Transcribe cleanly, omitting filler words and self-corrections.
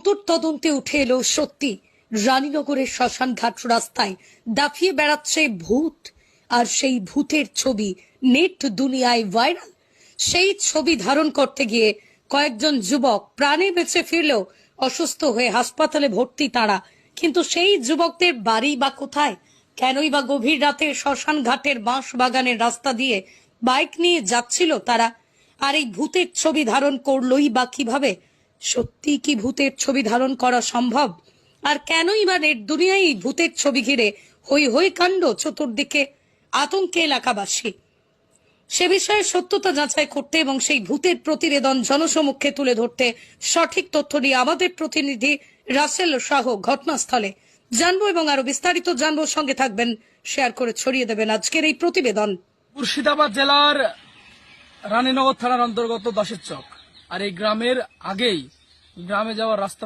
নতুন তদন্তে উঠে এলো সত্যি, রানীনগরের শ্মশানঘাট রাস্তায় দাফিয়ে বেড়াচ্ছে ভূত। আর সেই ভূতের ছবি নেট দুনিয়ায় ভাইরাল। সেই ছবি ধারণ করতে গিয়ে কয়েকজন যুবক প্রাণে বেঁচে ফিরলেও অসুস্থ হয়ে হাসপাতালে ভর্তি তারা। কিন্তু সেই যুবকদের বাড়ি বা কোথায়? কেনই বা গভীর রাতে শ্মশান ঘাটের বাঁশ বাগানের রাস্তা দিয়ে বাইক নিয়ে যাচ্ছিল তারা? আর এই ভূতের ছবি ধারণ করলোই বা কিভাবে? সত্যি কি ভূতের ছবি ধারণ করা সম্ভব? আর কেনই বা নেট দুনিয়ায় এই ভূতের ছবি ঘিরে হই হই কাণ্ড, চতুর্দিকে আতঙ্কে এলাকাবাসী? সে বিষয়ে সত্যতা যাচাই করতে এবং সেই ভূতের প্রতিবেদন জনসমক্ষে তুলে ধরতে সঠিক তথ্য নিয়ে আমাদের প্রতিনিধি রাসেল শাহ ঘটনাস্থলে। জানবো এবং আরো বিস্তারিত জানবো, সঙ্গে থাকবেন, শেয়ার করে ছড়িয়ে দেবেন আজকের এই প্রতিবেদন। মুর্শিদাবাদ জেলার রানীনগর থানার অন্তর্গত দাসের চক। আর এই গ্রামের আগেই গ্রামে যাওয়ার রাস্তা